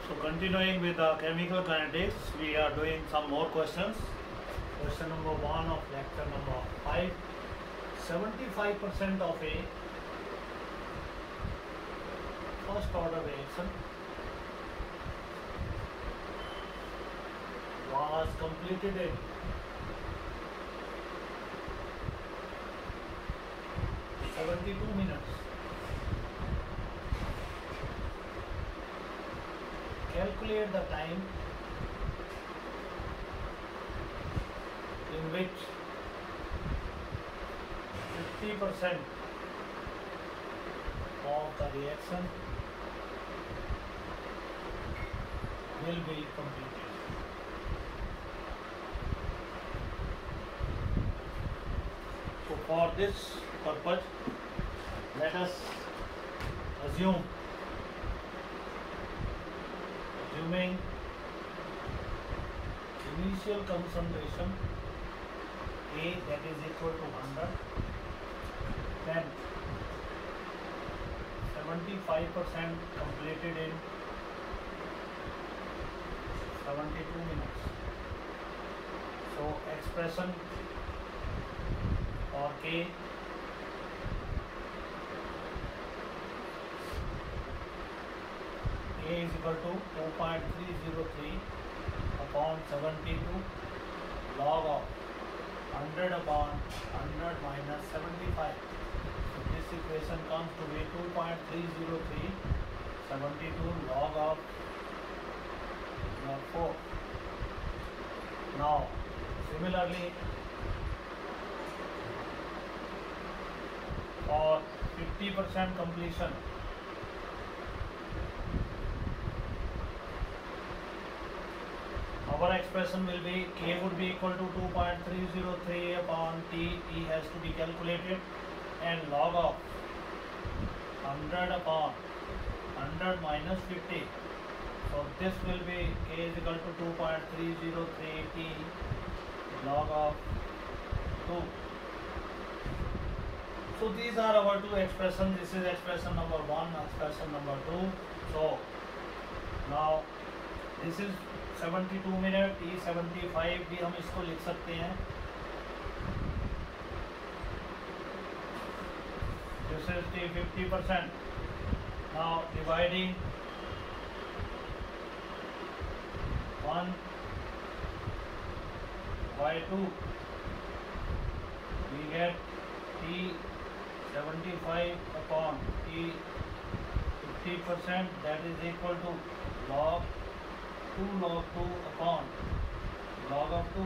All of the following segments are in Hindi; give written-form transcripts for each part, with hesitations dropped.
So continuing with the chemical kinetics, we are doing some more questions. Question number 1 of lecture number 5. 75% of a first order reaction was completed in 72 minutes. Calculate the time in which 50% of the reaction will be completed. So for this purpose, let us assuming initial concentration A that is equal to 100, then 75% completed in 72 minutes. So expression for K is equal to 2.303 upon 72 log of 100 upon 100 minus 75. So this equation comes to be 2.303 72 log of 4. Now similarly for 50% completion, our expression will be K would be equal to 2.303 upon T. T has to be calculated, and log of 100 upon 100 minus 50. So this will be K is equal to 2.303 T log of 2. So these are our two expressions. This is expression number 1, expression number 2. So now this is 72 minute, T75 भी हम इसको लिख सकते हैं. This is T 50%. Now dividing 1 by 2, we get T75 upon T 50%, that is equal to log 2 log 2 upon log of 2.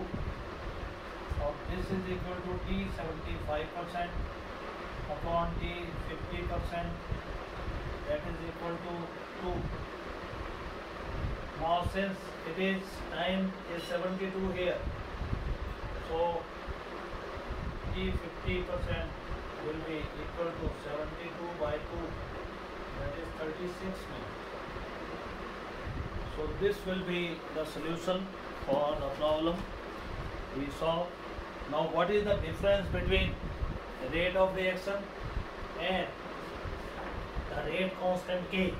So this is equal to T 75% upon T 50%, that is equal to 2. Now since it is time is 72 here, so T 50% will be equal to 72 by 2, that is 36 minutes. So this will be the solution for the problem we saw. Now what is the difference between the rate of reaction and the rate constant K?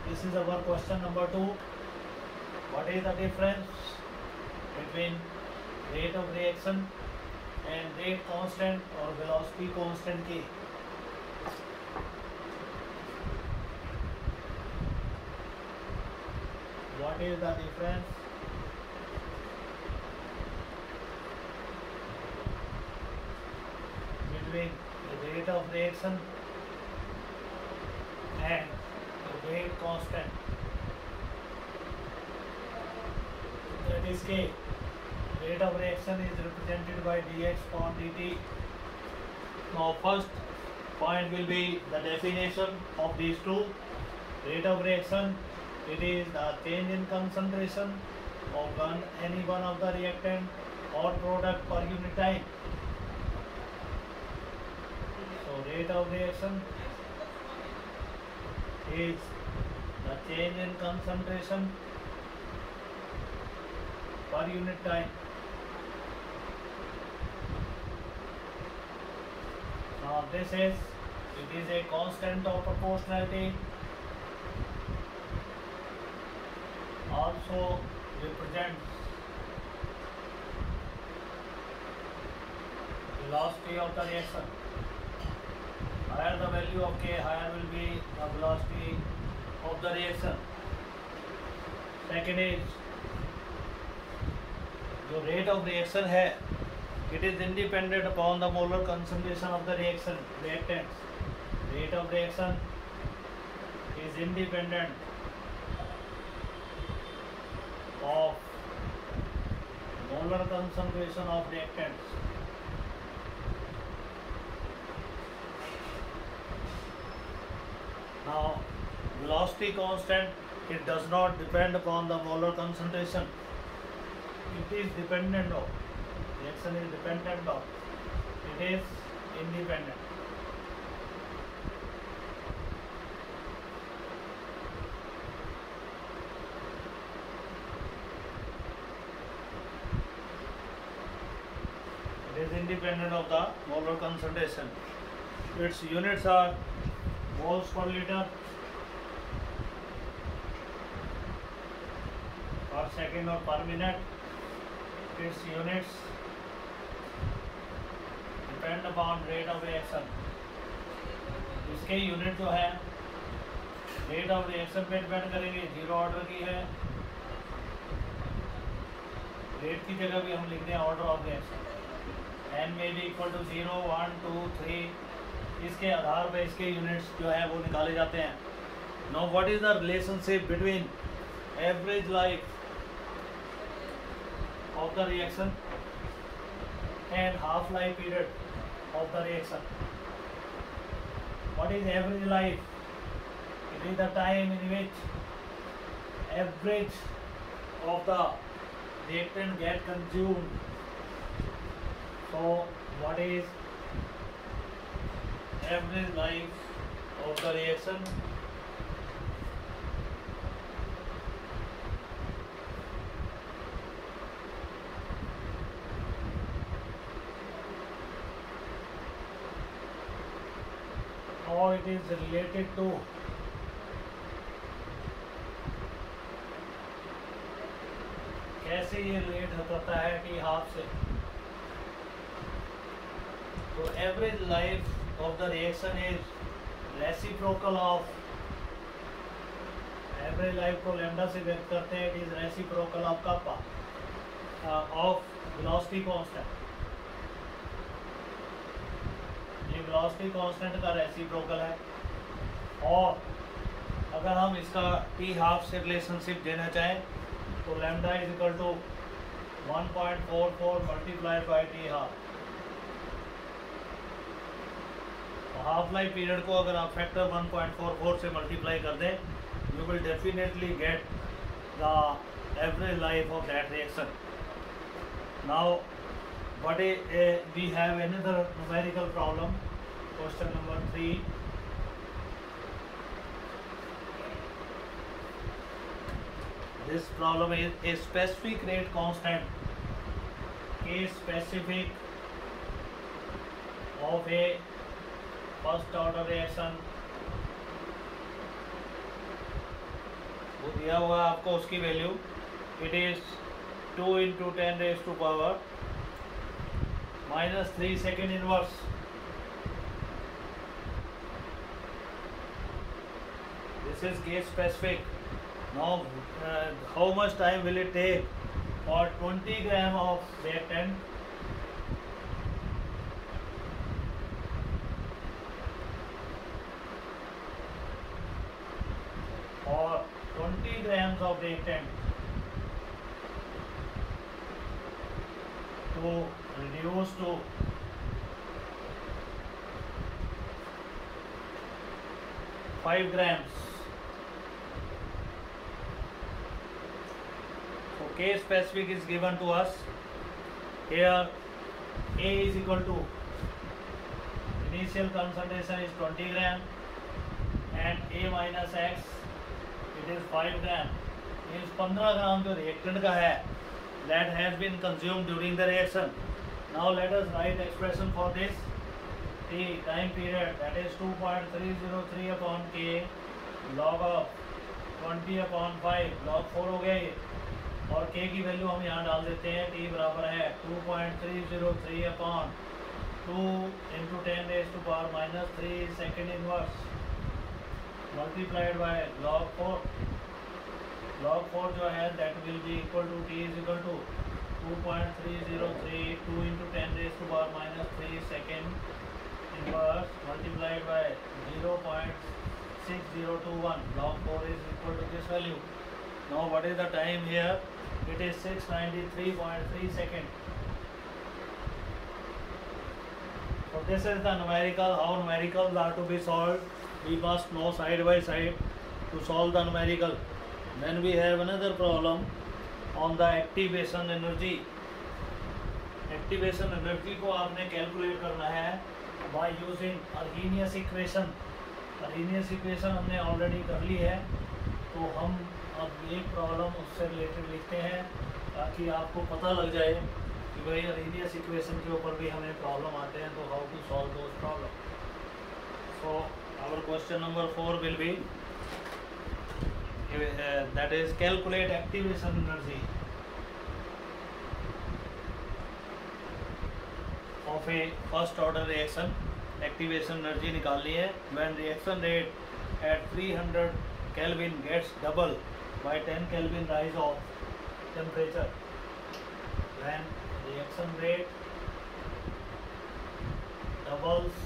This is our question number 2. What is the difference between rate of reaction and rate constant or velocity constant K? What is the difference between the rate of reaction and the rate constant, that is K? Rate of reaction is represented by dx upon dt. Now first point will be the definition of these two. Rate of reaction, it is the change in concentration of any one of the reactant or product per unit time. So rate of reaction is the change in concentration per unit time. Now this is, it is a constant of proportionality also represents velocity of the reaction. Higher the value of K, higher will be the velocity of the reaction. Second is जो rate of reaction है, it is independent upon the molar concentration of the reaction reactants. Rate of reaction is independent of molar concentration of reactants. Now, velocity constant, it does not depend upon the molar concentration. It is dependent of. Reaction is dependent of. It is independent. It is independent of the molar concentration. Its units are moles per liter, per second or per minute. Its units depend upon rate of reaction. इसके यूनिट जो है रेट ऑफ रिएक्शन पे डिपेंड करेंगे. जीरो ऑर्डर की है, रेट की जगह भी हम लिखते हैं ऑर्डर ऑफ रिएक्शन. n में भी इक्वल टू 0, 1, 2, 3. इसके आधार पर इसके यूनिट्स जो है वो निकाले जाते हैं. Now what is the relationship between average life of the reaction and half-life period of the reaction. What is average life? It is the time in which average of the reactant get consumed. So what is average life of the reaction? Or it is related to कैसे ये रिलेट होता है टी हाफ से. तो average life of the reaction is reciprocal of. Average life को लैम्डा से व्यक्त करते हैं. It is reciprocal of kappa of velocity constant. ये वेलोसिटी कांस्टेंट का रेसिप्रोकल है. और अगर हम इसका टी हाफ से रिलेशनशिप देना चाहें तो lambda is equal to 1.44 multiplied by T half. Half life period को अगर आप फैक्टर 1.44 से मल्टीप्लाई कर दें, you will definitely get the average life of that reaction. Now but we have another numerical problem. Question number 3. This problem is a specific rate constant K specific of a first order reaction. वो दिया हुआ है आपको उसकी value. It is 2 into 10 raised to power -3 second inverse. This is case specific. Now how much time will it take for 20 gram of reactant or 20 grams of reactant to reduce to 5 grams. So K specific is given to us. Here A is equal to initial concentration is 20 gram and A minus X it is 5 gram. Means 15 ग्राम जो reactant का है that has been consumed during the reaction. Now let us write expression for this. T time period, that is 2.303 upon K log of 20/5 log 4 हो गया ये, और k की वैल्यू हम यहाँ डाल देते हैं। t बराबर है 2.303 upon 2 into 10⁻³ second inverse multiplied by log 4। log 4 जो है that will be equal to t is equal to 2.303 2 into 10⁻³ second inverse multiplied by 0.6021. log 4 is equal to this value. Now what is the time here? It is 693.3 seconds. So this is the numerical. How numericals are to be solved? We must know side by side to solve the numerical. Then we have another problem on the activation energy. Activation energy को आपने calculate करना है by using Arrhenius equation. Arrhenius equation हमने ऑलरेडी कर ली है, तो हम अब एक प्रॉब्लम उससे रिलेटेड लिखते हैं ताकि आपको पता लग जाए कि भाई Arrhenius equation के ऊपर भी हमें प्रॉब्लम आते हैं, तो how to solve those problem. So our question number 4 will be that is calculate activation energy of a first order reaction। Activation energy निकालनी है when reaction rate at 300 Kelvin gets double by 10 Kelvin rise of temperature। when reaction rate doubles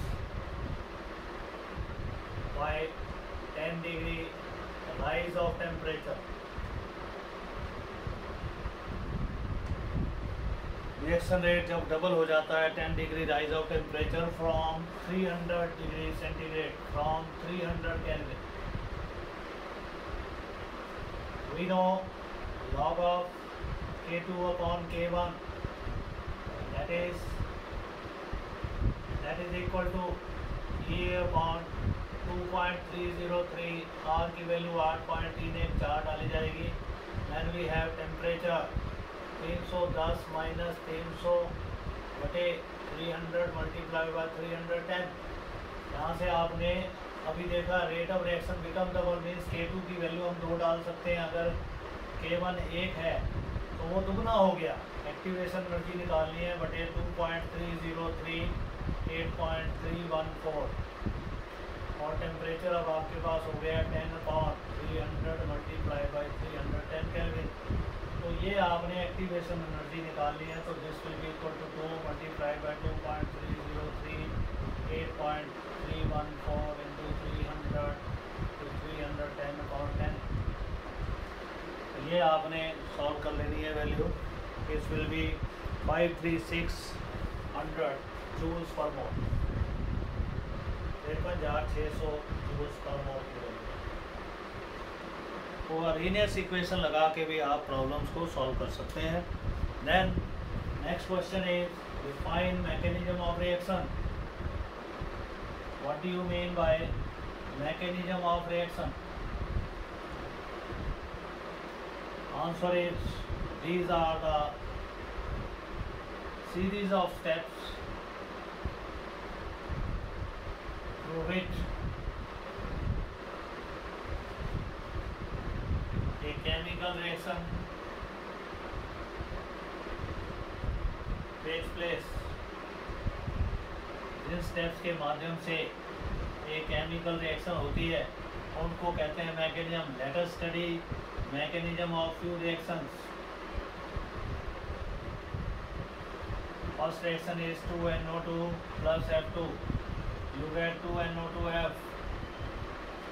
by 10 degree rise of temperature। Reaction rate जब डबल हो जाता है 10 degree rise of temperature from 300 degree centigrade from 300 kelvin. We know log of K2 upon K1 that is equal to E upon 2.303। R की वैल्यू 8.314 डाली जाएगी। Then we have temperature 310 minus 300 बटे 300 मल्टीप्लाई बाय 310। यहाँ से आपने अभी देखा rate of reaction become double means K2 की वैल्यू हम 2 डाल सकते हैं। अगर K1 1 है तो वो दुगना हो गया। एक्टिवेशन एनर्जी निकालनी है बटे 2.303 8.314, और टेम्परेचर अब आपके पास हो गया 10/300 मल्टीप्लाई बाई 310 केल्विन। तो ये आपने एक्टिवेशन एनर्जी निकालनी है, तो this will be equal to 2 multiply by 2.303 8.314 into 300 to 310/10। तो ये आपने सॉल्व कर लेनी है value. This will be 53600 joules per mole, 5600 joules per मोल की वैल्यू। तो Arrhenius इक्वेशन लगा के भी आप प्रॉब्लम्स को सॉल्व कर सकते हैं। Then next question is define mechanism of reaction. What do you mean by mechanism of reaction? Answer is these are the series of steps through which a chemical reaction takes place। Jin steps के माध्यम से एक केमिकल रिएक्शन होती है उनको कहते हैं mechanism. Let us study mechanism of few reactions. First reaction is 2NO2 plus F2, you get 2NO2F।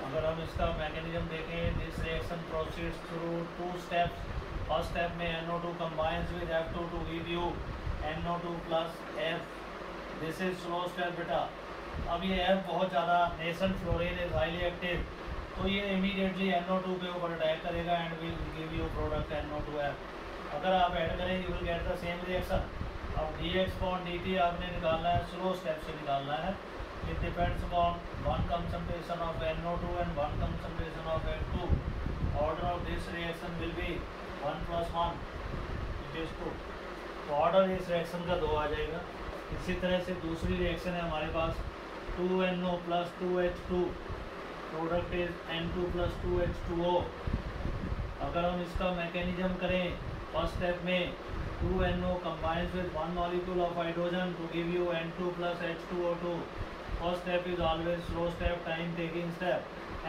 अगर हम इसका मैकेनिज्म देखें, this reaction proceeds through 2 steps. First step में NO2 combines with F2 to give you NO2 plus F। This is slow step बेटा। अब ये F बहुत ज़्यादा nascent fluorine is highly active, तो ये इमीडिएटली NO2 के ऊपर अटैक करेगा and will give you product NO2F। अगर आप ऐड करें you will get the same reaction. अब dx/dt आपने निकालना है, स्लो स्टेप से निकालना है। It depends upon one concentration of NO2 and one concentration of F2। Order of this reaction will be 1 + 1, it is 2। तो ऑर्डर इस रिएक्शन का 2 आ जाएगा। इसी तरह से दूसरी रिएक्शन है हमारे पास 2NO plus 2H2। Product is N2 + 2H2O। अगर हम इसका मैकेनिज्म करें, फर्स्ट स्टेप में 2NO combines with one molecule of hydrogen to give you N2 + H2O2. First step is always slow step, time taking step,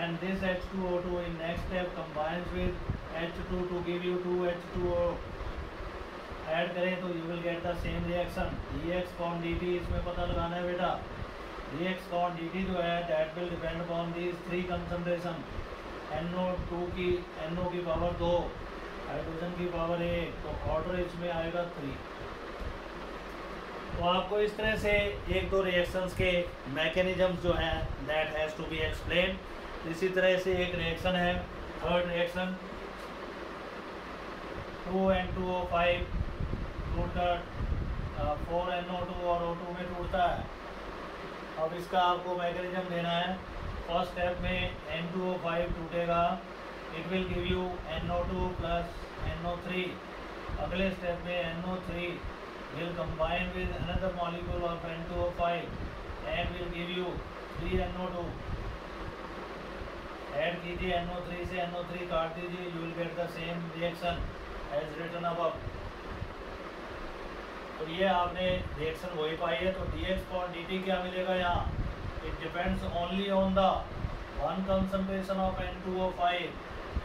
and this H2O2 in next step combines with H2 to give you 2H2O। Add करें तो you will get the same reaction. dx upon dt इसमें पता लगाना है बेटा। dx upon dt जो है that will depend upon these three concentration. NO2 की NO की पावर 2, हाइड्रोजन की पावर 1, तो ऑर्डर इसमें आएगा 3। तो आपको इस तरह से एक दो रिएक्शंस के मैकेनिज्म जो हैं that has to be explain. इसी तरह से एक रिएक्शन है, थर्ड रिएक्शन 2N2O5 टूटकर 4NO2 और O2 में टूटता है। अब इसका आपको मैकेनिज्म देना है। फर्स्ट स्टेप में N2O5 टूटेगा, it will give you NO2 + NO3। अगले स्टेप में NO3 will combine with another molecule of N2O5 and will give you 3NO2। Add कीजिए NO3 से NO3 काट दीजिए, you will get the same reaction as written above। तो ये आपने रिएक्शन वही पाई है। तो dx upon dt क्या मिलेगा यहाँ? It depends only on the one concentration of N2O5,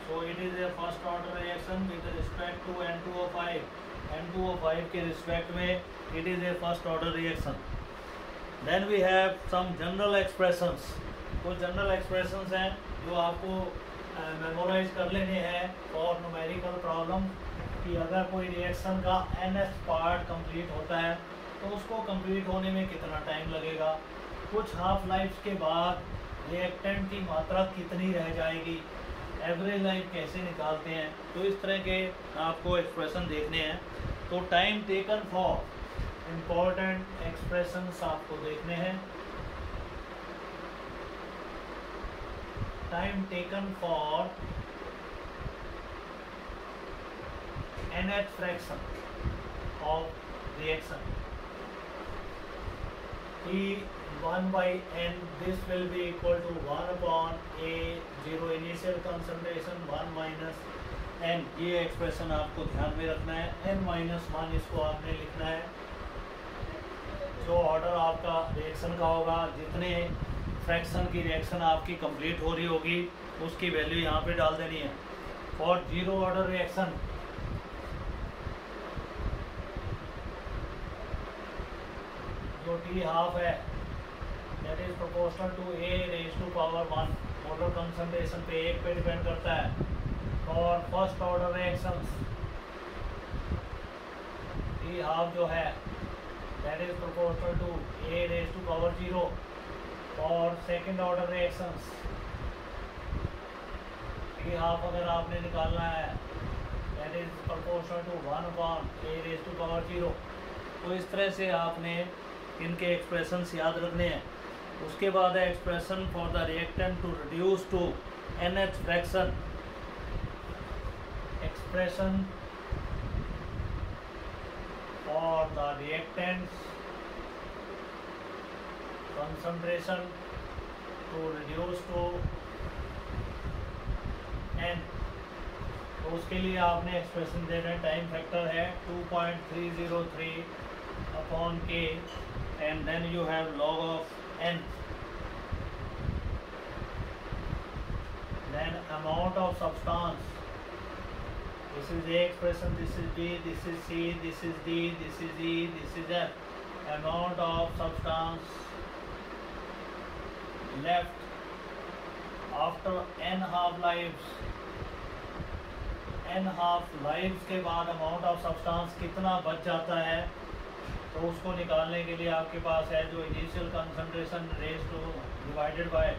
so it is a first order reaction with respect to N2O5। N2O5 के रिस्पेक्ट में it is a first order reaction. Then we have some general expressions. कुछ जनरल एक्सप्रेशंस हैं जो आपको मेमोराइज कर लेने हैं फॉर न्यूमेरिकल प्रॉब्लम, कि अगर कोई रिएक्शन का nth पार्ट कंप्लीट होता है तो उसको कंप्लीट होने में कितना टाइम लगेगा, कुछ हाफ लाइफ के बाद रिएक्टेंट की मात्रा कितनी रह जाएगी, एवरेज लाइफ कैसे निकालते हैं। तो इस तरह के आपको एक्सप्रेशन देखने हैं। तो time taken for important expressions आपको देखने हैं। Time taken for nth fraction of reaction T1/n, this will be equal to 1 upon A, 0 initial concentration, 1 minus n। ये एक्सप्रेशन आपको ध्यान में रखना है। n-1 इसको आपने लिखना है। जो ऑर्डर आपका रिएक्शन का होगा, जितने फ्रैक्शन की रिएक्शन आपकी कंप्लीट हो रही होगी उसकी वैल्यू यहाँ पे डाल देनी है। फॉर जीरो ऑर्डर रिएक्शन जो T½ है that is proportional to A⁻⁴ molar concentration पे 1 पे डिपेंड करता है। और फर्स्ट ऑर्डर रिएक्शंस T½ जो है that is proportional to A⁻0। और सेकंड ऑर्डर रिएक्शंस T½ अगर आपने निकालना है that is proportional to 1 upon A⁻0। तो इस तरह से आपने इनके एक्सप्रेशंस याद रखने हैं। उसके बाद है expression for the reactant to reduce to nth fraction. Expression for the reactants concentration to reduce to n। तो उसके लिए आपने एक्सप्रेशन देना है। टाइम फैक्टर है 2.303 upon k and then you have log of n। then amount of substance, this is A expression, this is B, this is C, this is D, this is E, this is F। amount of substance left after n half lives। n half lives के बाद amount of substance कितना बच जाता है, तो उसको निकालने के लिए आपके पास है जो initial concentration raised to divided by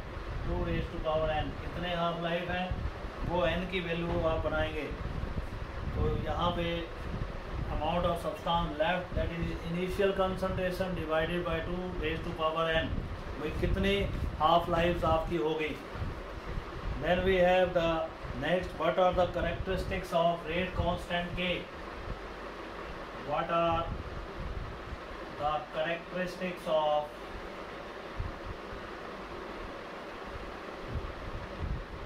2⁻n। कितने हाफ लाइफ हैं वो n की वैल्यू आप बनाएंगे। तो यहाँ पे amount of substance left that is initial concentration divided by 2⁻n, भाई कितनी हाफ लाइफ आपकी हो गई। Then we have the next, what are the characteristics of rate constant K। What are the characteristics of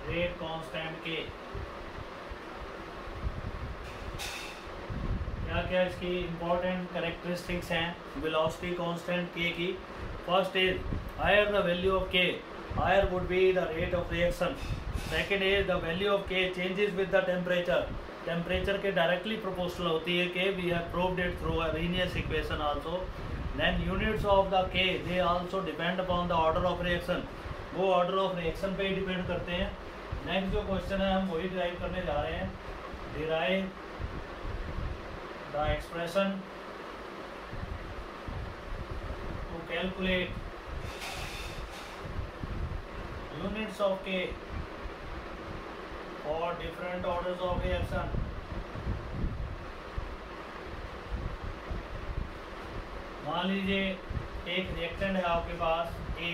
rate constant K. क्या क्या इसकी इंपॉर्टेंट कैरेक्टरिस्टिक्स हैं वेलोसिटी कांस्टेंट के की? First is higher the value of K, higher would be the rate of reaction. Second is the value of K changes with the temperature, temperature के डायरेक्टली प्रोपोर्शनल होती है K, we have proved it through Arrhenius equation also. Then units of the K they also depend upon the order of reaction, वो ऑर्डर ऑफ रिएक्शन पे ही डिपेंड करते हैं। नेक्स्ट जो क्वेश्चन है हम वही डिराइव करने जा रहे हैं। Derive the expression to calculate units of K for different orders of reaction. मान लीजिए एक रिएक्टेंट है आपके पास A,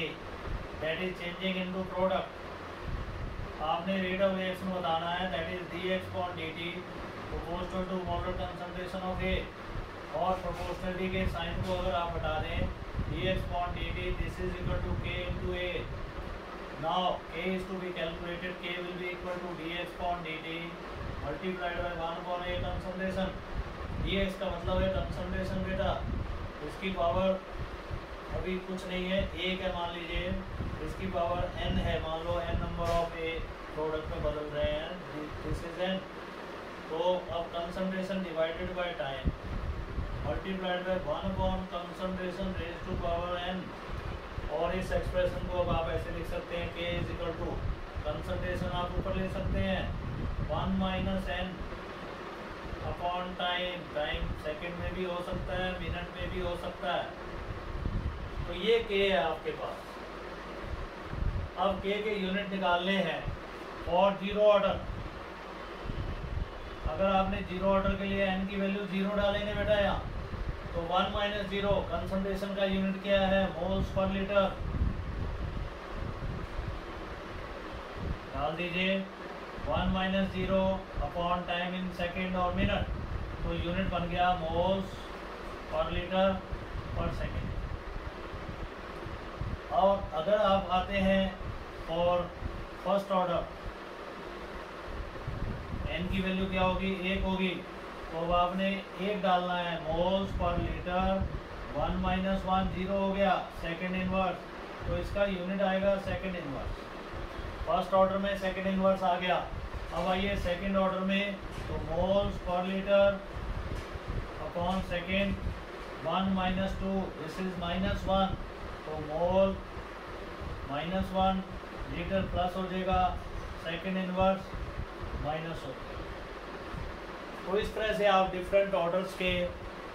that is changing into product. आपने रेट ऑफ रिएक्शन बताना है, that is dx/dt proportional to molar concentration of A. और प्रोपोर्शनलिटी के साइन को अगर आप हटा दें, dx/dt this is equal to k into a। नाउ k is to be calculated, k will be equal to dx/dt multiplied by 1/a concentration. dx का मतलब है कंसंट्रेशन बेटा, इसकी पावर अभी कुछ नहीं है, एक है मान लीजिए, इसकी पावर n है, मान लो n number of a product में बदल रहे हैं, दिस इज n। तो अब concentration divided by time multiplied by 1 concentration raised to power n। और इस एक्सप्रेशन को अब आप ऐसे लिख सकते हैं k is equal to concentration आप ऊपर ले सकते हैं 1 minus n upon time. Time second में भी हो सकता है, मिनट में भी हो सकता है। तो ये k है आपके पास। अब k के यूनिट निकालने हैं और जीरो ऑर्डर। अगर आपने जीरो ऑर्डर के लिए n की वैल्यू जीरो डालेंगे बेटा यहाँ, तो 1 माइनस जीरो कंसंट्रेशन का यूनिट क्या है, मोल्स पर लीटर। डाल दीजिए 1 minus zero upon time in second और मिनट, तो यूनिट बन गया मोल्स पर लीटर पर सेकेंड। और अगर आप आते हैं और फर्स्ट ऑर्डर, n की वैल्यू क्या होगी, 1 होगी, तो अब आपने 1 डालना है, moles per litre 1 minus 1 zero हो गया, सेकेंड इनवर्स, तो इसका यूनिट आएगा सेकेंड इनवर्स। फर्स्ट ऑर्डर में सेकेंड इनवर्स आ गया। अब आइए सेकेंड ऑर्डर में, तो moles per litre upon second 1 minus 2, this is minus 1, तो मोल माइनस 1 लीटर प्लस हो जाएगा, सेकेंड इनवर्स माइनस हो जाएगा। तो इस तरह से आप डिफरेंट ऑर्डर्स के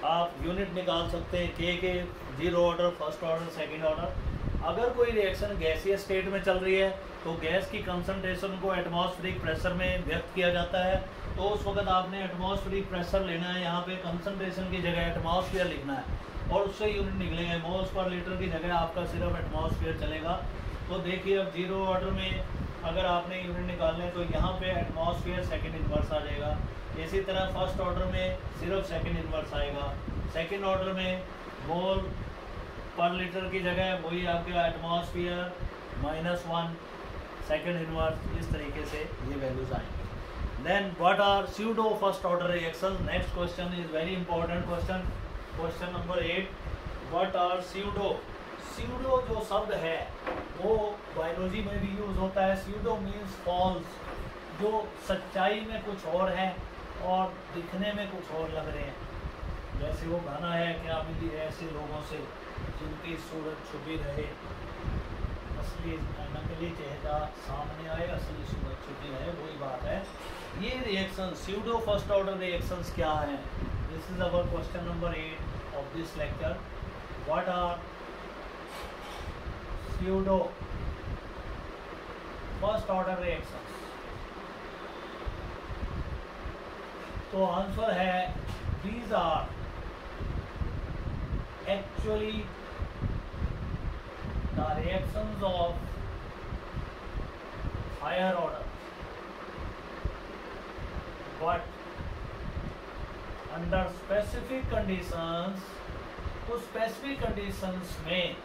आप यूनिट निकाल सकते हैं, के zero order, first order, second order. अगर कोई रिएक्शन गैसीय स्टेट में चल रही है तो गैस की कंसंट्रेशन को एटमॉस्फेरिक प्रेशर में व्यक्त किया जाता है, तो उस वक्त आपने एटमॉस्फेरिक प्रेशर लेना है, यहाँ पे कंसंट्रेशन की जगह एटमॉस्फेयर लिखना है और उससे यूनिट निकलेंगे। मोल्स पर लीटर की जगह आपका सिर्फ एटमॉस्फेयर चलेगा। तो देखिए अब जीरो ऑर्डर में अगर आपने यूनिट निकालने तो यहाँ पे एटमॉस्फेयर सेकेंड इनवर्स आ जाएगा। इसी तरह फर्स्ट ऑर्डर में सिर्फ सेकेंड इनवर्स आएगा, सेकेंड ऑर्डर में मोल पर लीटर की जगह वही आपके एटमॉस्फेयर -1 सेकेंड इनवर्स, इस तरीके से ये वैल्यूज आएंगे। Then what are pseudo first order reaction. Next question is very important question, question number 8, what are pseudo. Pseudo जो शब्द है वो बायोलॉजी में भी यूज होता है। स्यूडो मीन्स फॉल्स, जो सच्चाई में कुछ और है और दिखने में कुछ और लग रहे हैं। जैसे वो गाना है, क्या मिली ऐसे लोगों से जिनकी सूरत छुपी रहे, असली नकली चेहरा सामने आए, असली सूरत छुपी रहे, वही बात है। ये reaction pseudo first order reactions क्या हैं? This is our question number 8 of this lecture. What are pseudo first order reactions? तो आंसर है these are actually the reactions of higher order, but under specific conditions, तो specific conditions में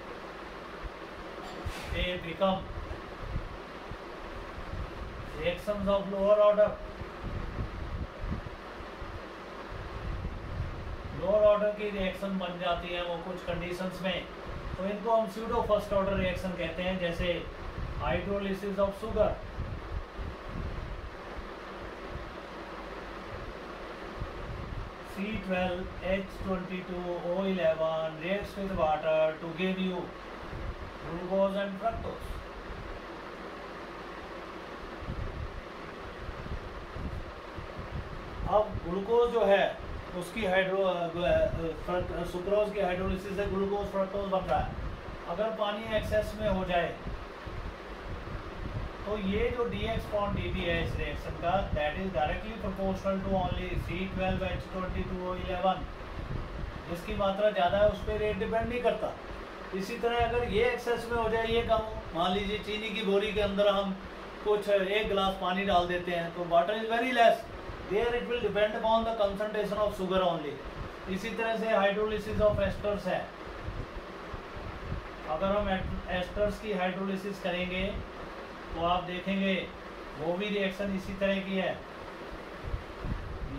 they become reactions of lower order, lower order की रिएक्शन बन जाती है वो कुछ कंडीशंस में, तो इनको हम स्यूडो फर्स्ट ऑर्डर रिएक्शन कहते हैं, जैसे hydrolysis of sugar, C12H22O11 reacts with water to give you glucose and fructose. अब ग्लूकोज जो है उसकी सुक्रोज की हाइड्रोलिसिस से ग्लूकोज फ्रक्टोज बन रहा है। अगर पानी एक्सेस में हो जाए तो ये जो dx/dt है इस रिएक्शन का, that is directly proportional to only C12H22O11, जिसकी मात्रा ज़्यादा है उस पर रेट डिपेंड नहीं करता। इसी तरह अगर ये एक्सेस में हो जाए, ये कम, मान लीजिए चीनी की बोरी के अंदर हम कुछ 1 गिलास पानी डाल देते हैं तो water is very less, there it will depend upon the concentration of sugar only. इसी तरह से हाइड्रोलिसिस ऑफ एस्टर्स है, अगर हम एस्टर्स की हाइड्रोलिसिस करेंगे तो आप देखेंगे वो भी रिएक्शन इसी तरह की है।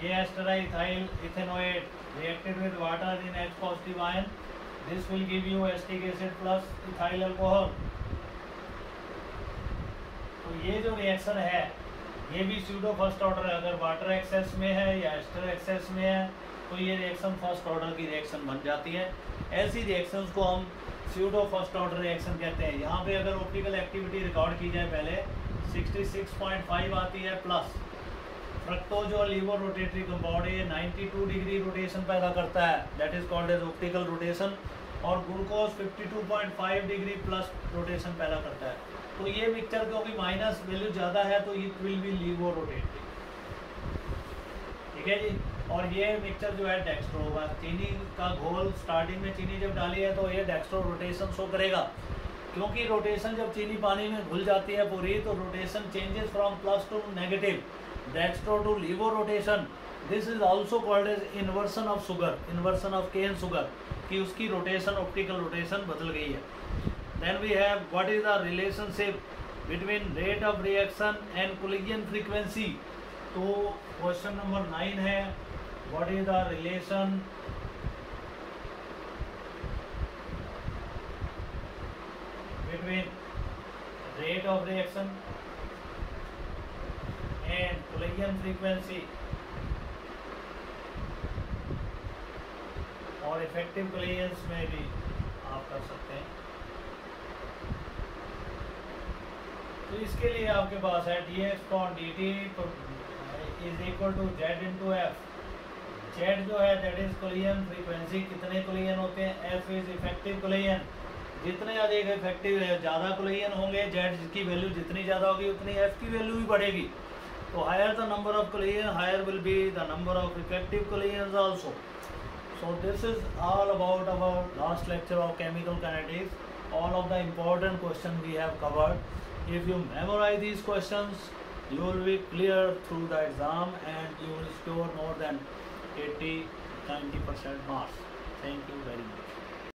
ये एस्टर है ethyl ethanoate reacted with water in H positive ion, this will give you acetic acid plus ethyl alcohol. तो ये जो रिएक्शन है ये भी स्यूडो फर्स्ट ऑर्डर है। अगर वाटर एक्सेस में है या एस्टर एक्सेस में है तो ये रिएक्शन फर्स्ट ऑर्डर की रिएक्शन बन जाती है। ऐसी रिएक्शंस को हम स्यूडो फर्स्ट ऑर्डर रिएक्शन कहते हैं। यहाँ पे अगर ऑप्टिकल एक्टिविटी रिकॉर्ड की जाए पहले 66.5 आती है प्लस, फ्रक्टोज और लीवो रोटेटरी कंपाउंड ये 92 डिग्री रोटेशन पैदा करता है, that is called as optical rotation, और ग्लूकोज 52.5 डिग्री प्लस रोटेशन पैदा करता है। तो ये मिक्सचर क्योंकि माइनस वैल्यू ज़्यादा है तो it will be levo rotatory, ठीक है जी। और ये मिक्सचर जो है डेक्स्ट्रो होगा, चीनी का घोल स्टार्टिंग में चीनी जब डाली है तो ये डेक्स्ट्रो रोटेशन शो करेगा, क्योंकि रोटेशन जब चीनी पानी में घुल जाती है पूरी तो rotation changes from plus to negative, dextro to levo rotation. This is also called as inversion of sugar, inversion of cane sugar, कि उसकी रोटेशन ऑप्टिकल रोटेशन बदल गई है। Then we have what is the relationship between rate of reaction and collision frequency. तो क्वेश्चन नंबर 9 है, what is the relation between rate of reaction and collision frequency और इफेक्टिव कोलिजन्स में भी आप कर सकते हैं। तो इसके लिए आपके पास है dx/dt is equal to z into F. Z जो है दैट इज कोलिजन फ्रीक्वेंसी, कितने कोलिजन होते हैं, एफ इज इफेक्टिव कोलिजन, जितने अधिक इफेक्टिव ज़्यादा कोलिजन होंगे, जेड की वैल्यू जितनी ज़्यादा होगी उतनी एफ की वैल्यू भी बढ़ेगी। तो higher the number of collision higher will be the number of effective collisions also. So this is all about our last lecture of chemical kinetics. All of the important questions we have covered. If you memorize these questions, you will be clear through the exam and you will score more than 80-90% marks. Thank you very much.